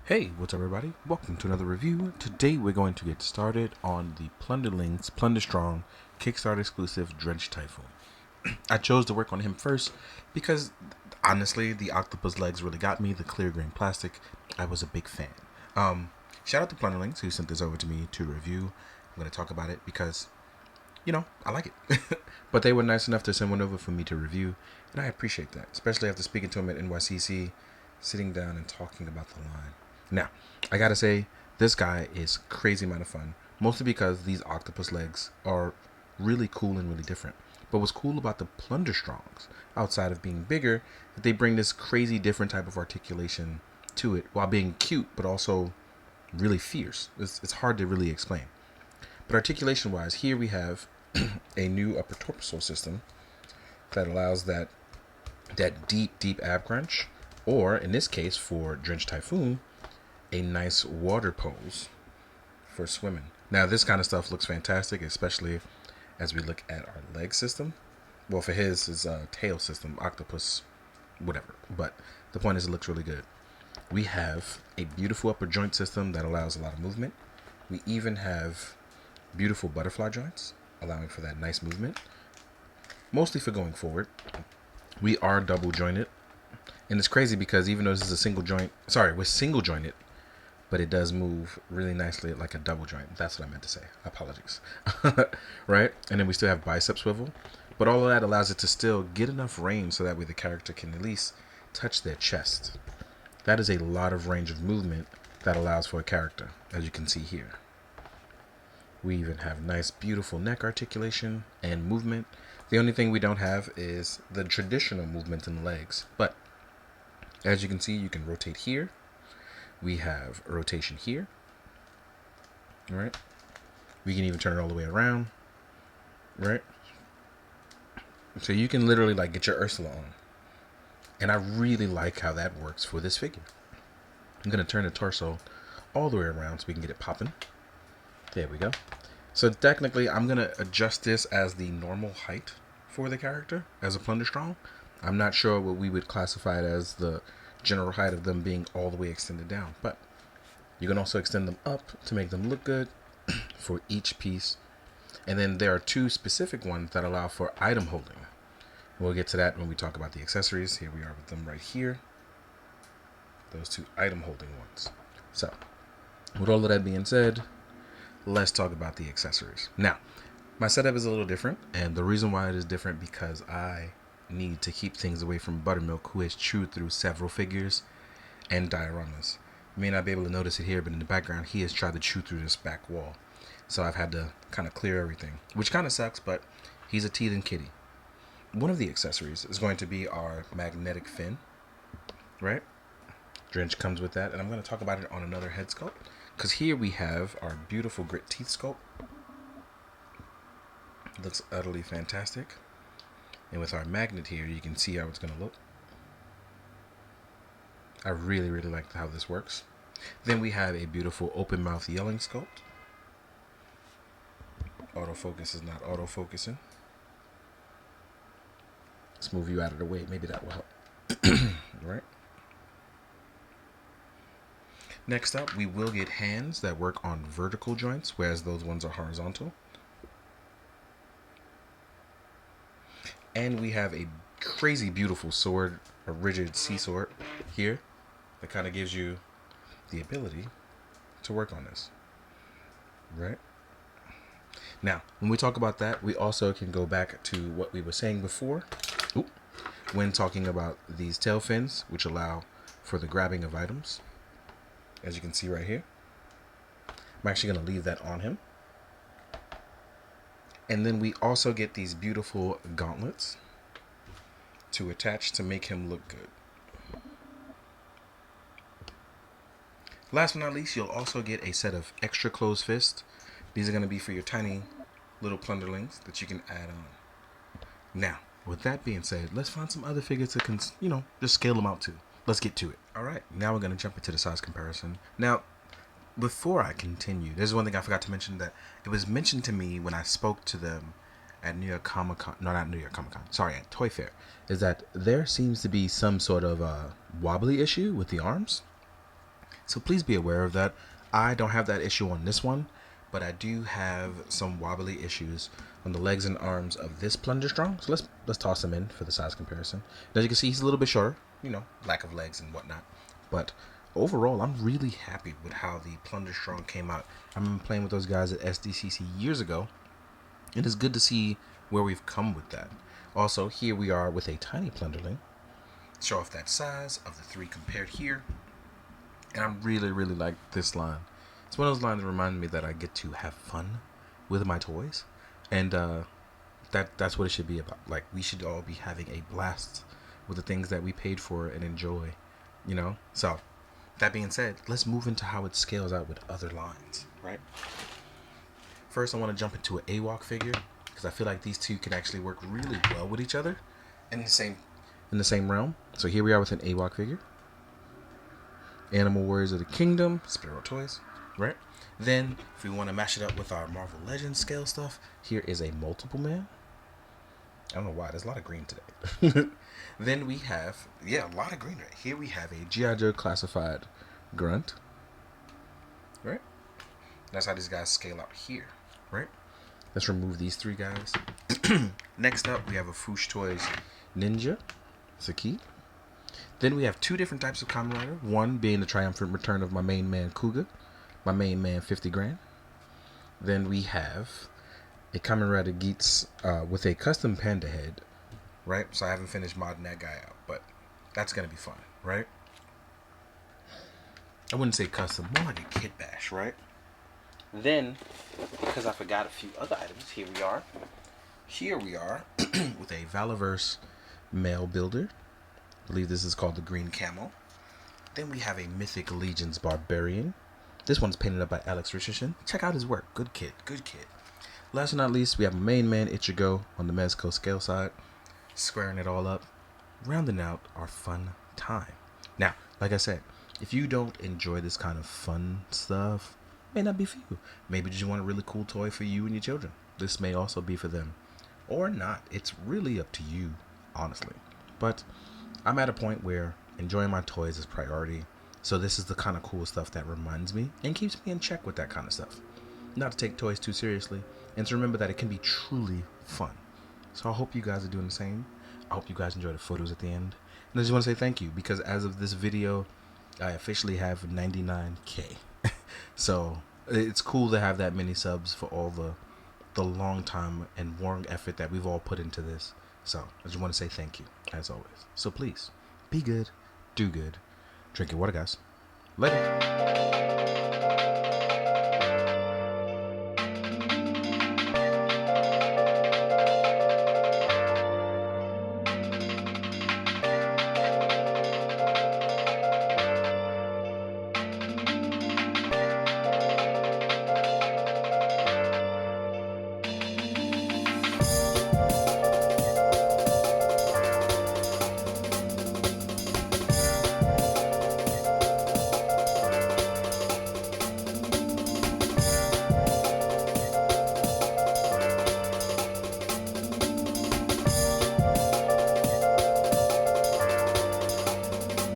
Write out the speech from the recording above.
Hey, what's up everybody? Welcome to another review. Today we're going to get started on the Plunderlings Plunderstrong Kickstarter exclusive Drench Typhoon. I chose to work on him first because honestly the octopus legs really got me, the clear grain plastic. I was a big fan. Shout out to Plunderlings who sent this over to me to review. I'm going to talk about it because, I like it. But they were nice enough to send one over for me to review, and I appreciate that, especially after speaking to him at NYCC, sitting down and talking about the line. Now, I gotta say, this guy is crazy amount of fun, mostly because these octopus legs are really cool and really different. But what's cool about the Plunderstrongs, outside of being bigger, that they bring this crazy different type of articulation to it while being cute, but also really fierce. It's hard to really explain. But articulation wise, here we have a new upper torso system that allows that deep ab crunch, or in this case for Drench Typhoon, a nice water pose for swimming. Now this kind of stuff looks fantastic, especially as we look at our leg system. Well, for his is tail system, octopus, whatever. But the point is, it looks really good. We have a beautiful upper joint system that allows a lot of movement. We even have beautiful butterfly joints, allowing for that nice movement, mostly for going forward. We are double jointed, and it's crazy because even though this is a single joint, we're single jointed, but it does move really nicely like a double joint. That's what I meant to say. Apologies. Right? And then we still have bicep swivel, but all of that allows it to still get enough range so that way the character can at least touch their chest. That is a lot of range of movement that allows for a character, as you can see here. We even have nice, beautiful neck articulation and movement. The only thing we don't have is the traditional movement in the legs. But as you can see, you can rotate here. We have a rotation here. All right. We can even turn it all the way around. Right. So you can literally like get your Ursula on. And I really like how that works for this figure. I'm going to turn the torso all the way around so we can get it popping. There we go. So technically, I'm going to adjust this as the normal height for the character as a Plunderstrong. I'm not sure what we would classify it as the general height of them being all the way extended down. But you can also extend them up to make them look good for each piece. And then there are two specific ones that allow for item holding. We'll get to that when we talk about the accessories. Here we are with them right here. Those two item holding ones. So, with all of that being said, let's talk about the accessories. Now, my setup is a little different, and the reason why it is different because I need to keep things away from Buttermilk, who has chewed through several figures and dioramas. You may not be able to notice it here, but in the background, he has tried to chew through this back wall. So I've had to kind of clear everything, which kind of sucks, but he's a teething kitty. One of the accessories is going to be our magnetic fin, right? Drench comes with that, and I'm going to talk about it on another head sculpt, because here we have our beautiful grit teeth sculpt. Looks utterly fantastic. And with our magnet here, you can see how it's going to look. I really, really like how this works. Then we have a beautiful open mouth yelling sculpt. Autofocus is not autofocusing. Let's move you out of the way. Maybe that will help. Right. Next up, we will get hands that work on vertical joints, whereas those ones are horizontal. And we have a crazy beautiful sword, a rigid sea sword here, that kind of gives you the ability to work on this. Right? Now, when we talk about that, we also can go back to what we were saying before when talking about these tail fins, which allow for the grabbing of items. As you can see right here. I'm actually going to leave that on him. And then we also get these beautiful gauntlets to attach to make him look good. Last but not least, you'll also get a set of extra closed fists. These are going to be for your tiny little Plunderlings that you can add on. Now, with that being said, let's find some other figures to, just scale them out to. Let's get to it. All right, now we're going to jump into the size comparison. Now, before I continue, there's one thing I forgot to mention that it was mentioned to me when I spoke to them at New York Comic Con. No, not New York Comic Con. Sorry, at Toy Fair. Is that there seems to be some sort of wobbly issue with the arms. So please be aware of that. I don't have that issue on this one, but I do have some wobbly issues on the legs and arms of this Plunderstrong. So let's toss him in for the size comparison. As you can see, he's a little bit shorter, you know, lack of legs and whatnot. But overall, I'm really happy with how the Plunderstrong came out. I remember playing with those guys at SDCC years ago, and it's good to see where we've come with that. Also, here we are with a tiny Plunderling. Show off that size of the three compared here. And I really, really like this line. It's one of those lines that remind me that I get to have fun with my toys. And that's what it should be about. Like, we should all be having a blast with the things that we paid for and enjoy, you know? So, that being said, let's move into how it scales out with other lines, right? First, I want to jump into an AWOC figure, because I feel like these two can actually work really well with each other in the same realm. So here we are with an AWOC figure. Animal Warriors of the Kingdom, Spiral Toys, right? Then, if we want to mash it up with our Marvel Legends scale stuff, here is a Multiple Man. I don't know why, there's a lot of green today. Then we have, a lot of green right here. We have a G.I. Joe Classified Grunt, right? That's how these guys scale out here, right? Let's remove these three guys. Next up, we have a Foosh Toys Ninja, Saki. Then we have two different types of Kamen Rider. One being the triumphant return of my main man Kuga, my main man 50 grand. Then we have a Kamen Rider Geats with a custom panda head, right? So I haven't finished modding that guy out, but that's gonna be fun, right? I wouldn't say custom, more like a kit bash, right? Then, because I forgot a few other items, here we are. Here we are with a Valaverse male builder. I believe this is called the Green Camel. Then we have a Mythic Legions Barbarian. This one's painted up by Alex Richardson. Check out his work. Good kid, good kid. Last but not least, we have a main man Ichigo on the Mezco scale side, squaring it all up, rounding out our fun time. Now, like I said, if you don't enjoy this kind of fun stuff, it may not be for you. Maybe you just want a really cool toy for you and your children. This may also be for them. Or not. It's really up to you, honestly. But I'm at a point where enjoying my toys is priority. So this is the kind of cool stuff that reminds me and keeps me in check with that kind of stuff. Not to take toys too seriously, and to remember that it can be truly fun. So I hope you guys are doing the same. I hope you guys enjoy the photos at the end. And I just want to say thank you, because as of this video, I officially have 99K. So it's cool to have that many subs for all the long time and warm effort that we've all put into this. So I just want to say thank you, as always. So please, be good, do good, drink your water, guys. Later.